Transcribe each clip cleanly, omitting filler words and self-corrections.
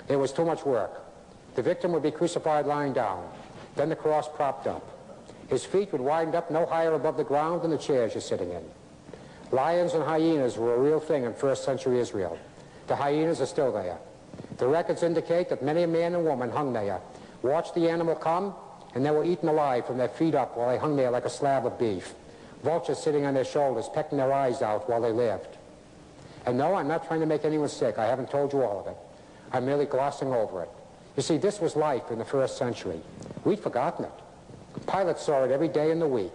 It was too much work. The victim would be crucified lying down, then the cross propped up. His feet would wind up no higher above the ground than the chairs you're sitting in. Lions and hyenas were a real thing in first century Israel. The hyenas are still there. The records indicate that many a man and woman hung there, watched the animal come, and they were eaten alive from their feet up while they hung there like a slab of beef. Vultures sitting on their shoulders, pecking their eyes out while they lived. And no, I'm not trying to make anyone sick. I haven't told you all of it. I'm merely glossing over it. You see, this was life in the first century. We'd forgotten it. Pilate saw it every day in the week.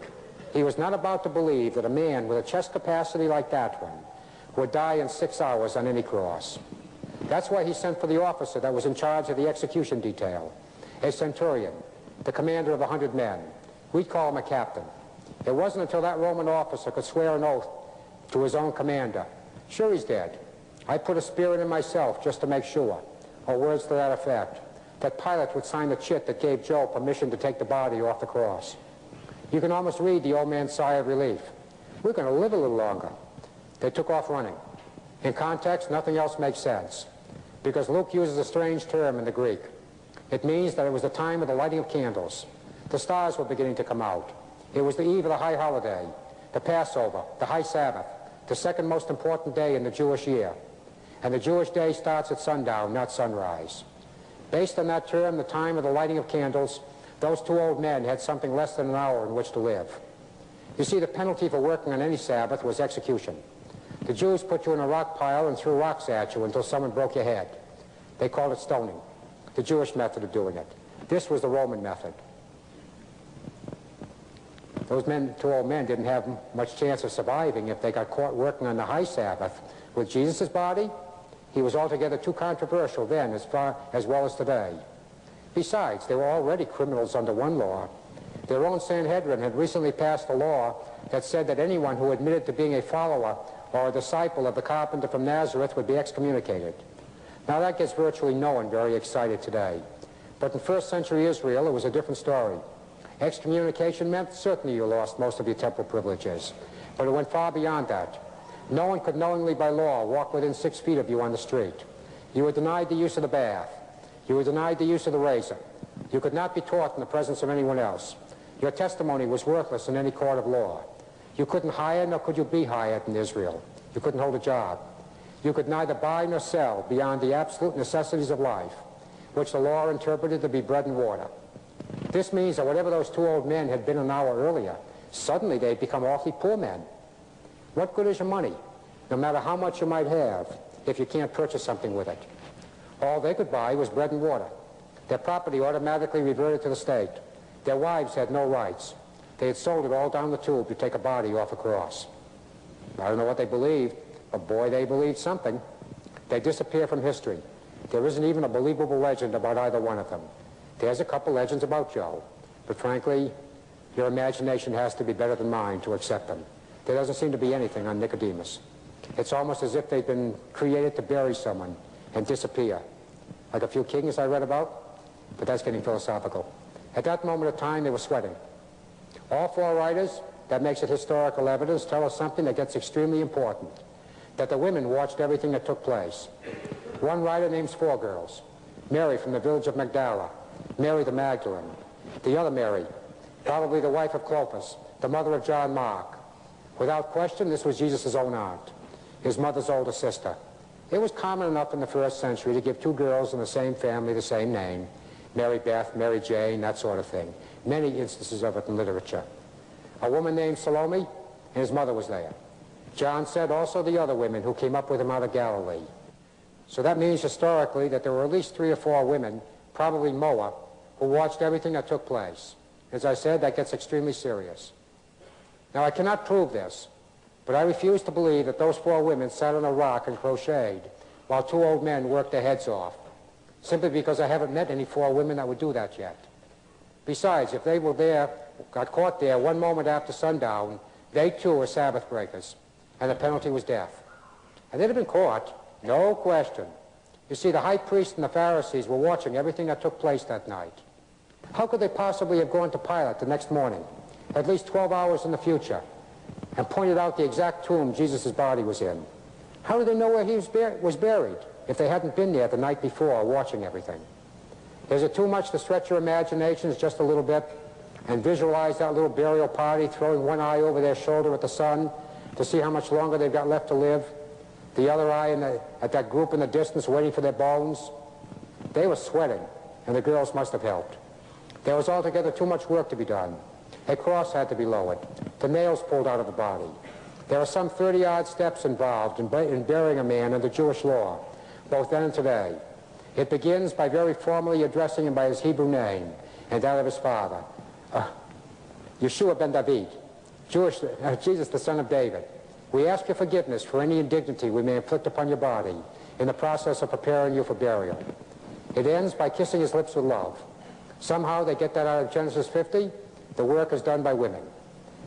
He was not about to believe that a man with a chest capacity like that one would die in 6 hours on any cross. That's why he sent for the officer that was in charge of the execution detail, a centurion, the commander of 100 men. We'd call him a captain. It wasn't until that Roman officer could swear an oath to his own commander. Sure, he's dead. I put a spear in him myself just to make sure, or words to that effect, that Pilate would sign the chit that gave Joe permission to take the body off the cross. You can almost read the old man's sigh of relief. We're going to live a little longer. They took off running. In context, nothing else makes sense, because Luke uses a strange term in the Greek. It means that it was the time of the lighting of candles. The stars were beginning to come out. It was the eve of the high holiday, the Passover, the high Sabbath, the second most important day in the Jewish year. And the Jewish day starts at sundown, not sunrise. Based on that term, the time of the lighting of candles, those two old men had something less than an hour in which to live. You see, the penalty for working on any Sabbath was execution. The Jews put you in a rock pile and threw rocks at you until someone broke your head. They called it stoning, the Jewish method of doing it. This was the Roman method. Those two old men didn't have much chance of surviving if they got caught working on the high Sabbath. With Jesus' body, he was altogether too controversial then as well as today. Besides, they were already criminals under one law. Their own Sanhedrin had recently passed a law that said that anyone who admitted to being a follower or a disciple of the carpenter from Nazareth would be excommunicated. Now that gets virtually no one very excited today. But in first century Israel, it was a different story. Excommunication meant certainly you lost most of your temple privileges, but it went far beyond that. No one could knowingly by law walk within 6 feet of you on the street. You were denied the use of the bath. You were denied the use of the razor. You could not be taught in the presence of anyone else. Your testimony was worthless in any court of law. You couldn't hire nor could you be hired in Israel. You couldn't hold a job. You could neither buy nor sell beyond the absolute necessities of life, which the law interpreted to be bread and water. This means that whatever those two old men had been an hour earlier, suddenly they'd become awfully poor men. What good is your money, no matter how much you might have, if you can't purchase something with it? All they could buy was bread and water. Their property automatically reverted to the state. Their wives had no rights. They had sold it all down the tube to take a body off a cross. I don't know what they believed, but boy, they believed something. They disappear from history. There isn't even a believable legend about either one of them. There's a couple legends about Joe, but frankly, your imagination has to be better than mine to accept them. There doesn't seem to be anything on Nicodemus. It's almost as if they've been created to bury someone and disappear, like a few kings I read about, but that's getting philosophical. At that moment of time, they were sweating. All four writers, that makes it historical evidence, tell us something that gets extremely important, that the women watched everything that took place. One writer names 4 girls: Mary from the village of Magdala, Mary the Magdalene, the other Mary, probably the wife of Clopas, the mother of John Mark. Without question, this was Jesus' own aunt, his mother's older sister. It was common enough in the first century to give 2 girls in the same family the same name, Mary Beth, Mary Jane, that sort of thing. Many instances of it in literature. A woman named Salome, and his mother was there. John said also the other women who came up with him out of Galilee. So that means historically that there were at least 3 or 4 women, probably more, who watched everything that took place. As I said, that gets extremely serious. Now, I cannot prove this, but I refuse to believe that those 4 women sat on a rock and crocheted while 2 old men worked their heads off, simply because I haven't met any 4 women that would do that yet. Besides, if they were there, got caught there one moment after sundown, they too were Sabbath breakers, and the penalty was death. And they'd have been caught, no question. You see, the high priest and the Pharisees were watching everything that took place that night. How could they possibly have gone to Pilate the next morning, at least 12 hours in the future, and pointed out the exact tomb Jesus' body was in? How did they know where he was buried? if they hadn't been there the night before watching everything? Is it too much to stretch your imaginations just a little bit and visualize that little burial party throwing one eye over their shoulder at the sun to see how much longer they've got left to live, the other eye at that group in the distance waiting for their bones? They were sweating, and the girls must have helped. There was altogether too much work to be done. A cross had to be lowered, the nails pulled out of the body. There are some 30-odd steps involved in burying a man under Jewish law, both then and today. It begins by very formally addressing him by his Hebrew name and that of his father. Yeshua ben David, Jesus the son of David. We ask your forgiveness for any indignity we may inflict upon your body in the process of preparing you for burial. It ends by kissing his lips with love. Somehow they get that out of Genesis 50. The work is done by women.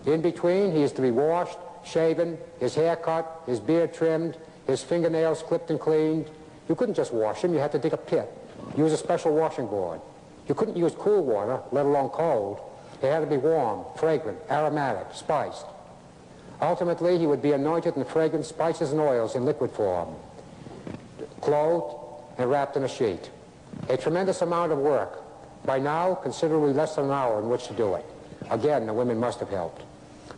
In between, he is to be washed, shaven, his hair cut, his beard trimmed, his fingernails clipped and cleaned. You couldn't just wash him. You had to dig a pit, use a special washing board. You couldn't use cool water, let alone cold. It had to be warm, fragrant, aromatic, spiced. Ultimately, he would be anointed in fragrant spices and oils in liquid form, clothed and wrapped in a sheet. A tremendous amount of work. By now, considerably less than an hour in which to do it. Again, the women must have helped.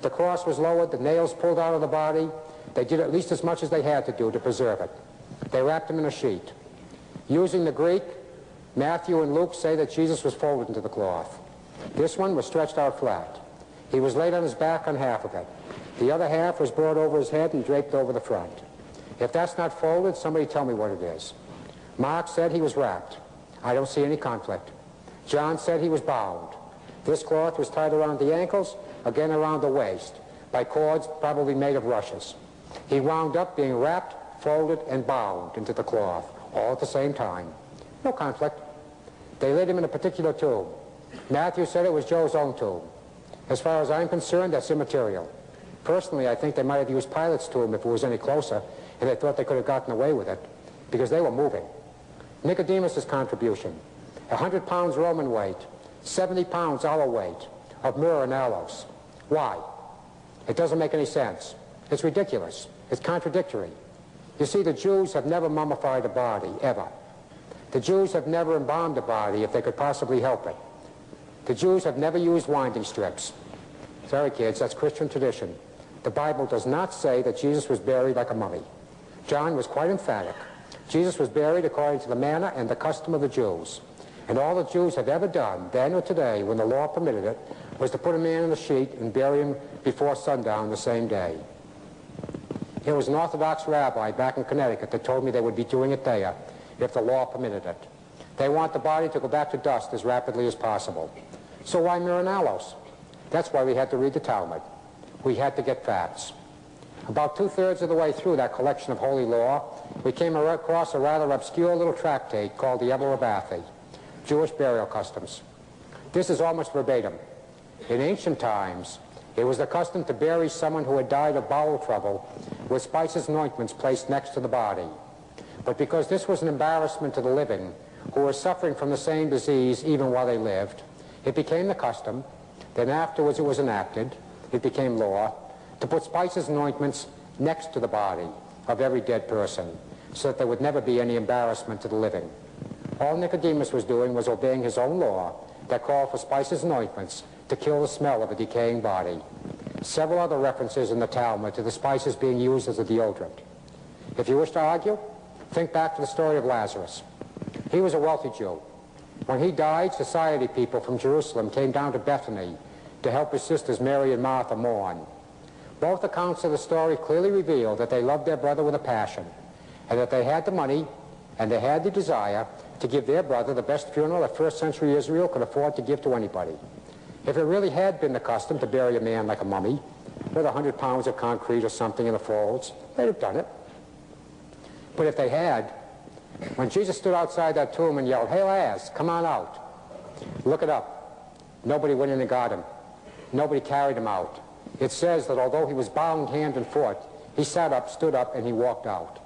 The cross was lowered, the nails pulled out of the body. They did at least as much as they had to do to preserve it. They wrapped him in a sheet. Using the Greek, Matthew and Luke say that Jesus was folded into the cloth. This one was stretched out flat. He was laid on his back on half of it. The other half was brought over his head and draped over the front. If that's not folded, somebody tell me what it is. Mark said he was wrapped. I don't see any conflict. John said he was bound. This cloth was tied around the ankles, again around the waist, by cords probably made of rushes. He wound up being wrapped, folded, and bound into the cloth, all at the same time. No conflict. They laid him in a particular tomb. Matthew said it was Joe's own tomb. As far as I'm concerned, that's immaterial. Personally, I think they might have used Pilate's tomb if it was any closer, and they thought they could have gotten away with it, because they were moving. Nicodemus's contribution, 100 pounds Roman weight, 70 pounds our weight of myrrh and aloes. Why? It doesn't make any sense. It's ridiculous. It's contradictory. You see, the Jews have never mummified a body, ever. The Jews have never embalmed a body if they could possibly help it. The Jews have never used winding strips. Sorry, kids, that's Christian tradition. The Bible does not say that Jesus was buried like a mummy. John was quite emphatic. Jesus was buried according to the manner and the custom of the Jews. And all the Jews have ever done, then or today, when the law permitted it, was to put a man in a sheet and bury him before sundown the same day. There was an Orthodox rabbi back in Connecticut that told me they would be doing it there if the law permitted it. They want the body to go back to dust as rapidly as possible. So why myrrh and aloes? That's why we had to read the Talmud. We had to get facts. About 2/3 of the way through that collection of holy law, we came across a rather obscure little tractate called the Eber Abathi, Jewish burial customs. This is almost verbatim. In ancient times, it was the custom to bury someone who had died of bowel trouble with spices and ointments placed next to the body. But because this was an embarrassment to the living, who were suffering from the same disease even while they lived, it became the custom, then afterwards it was enacted, it became law, to put spices and ointments next to the body of every dead person, so that there would never be any embarrassment to the living. All Nicodemus was doing was obeying his own law that called for spices and ointments to kill the smell of a decaying body. Several other references in the Talmud to the spices being used as a deodorant. If you wish to argue, think back to the story of Lazarus. He was a wealthy Jew. When he died, society people from Jerusalem came down to Bethany to help his sisters Mary and Martha mourn. Both accounts of the story clearly reveal that they loved their brother with a passion, and that they had the money and they had the desire to give their brother the best funeral that first century Israel could afford to give to anybody. If it really had been the custom to bury a man like a mummy, with 100 pounds of concrete or something in the folds, they'd have done it. But if they had, when Jesus stood outside that tomb and yelled, "Hey, Laz, come on out," look it up. Nobody went in and got him. Nobody carried him out. It says that although he was bound hand and foot, he sat up, stood up, and he walked out.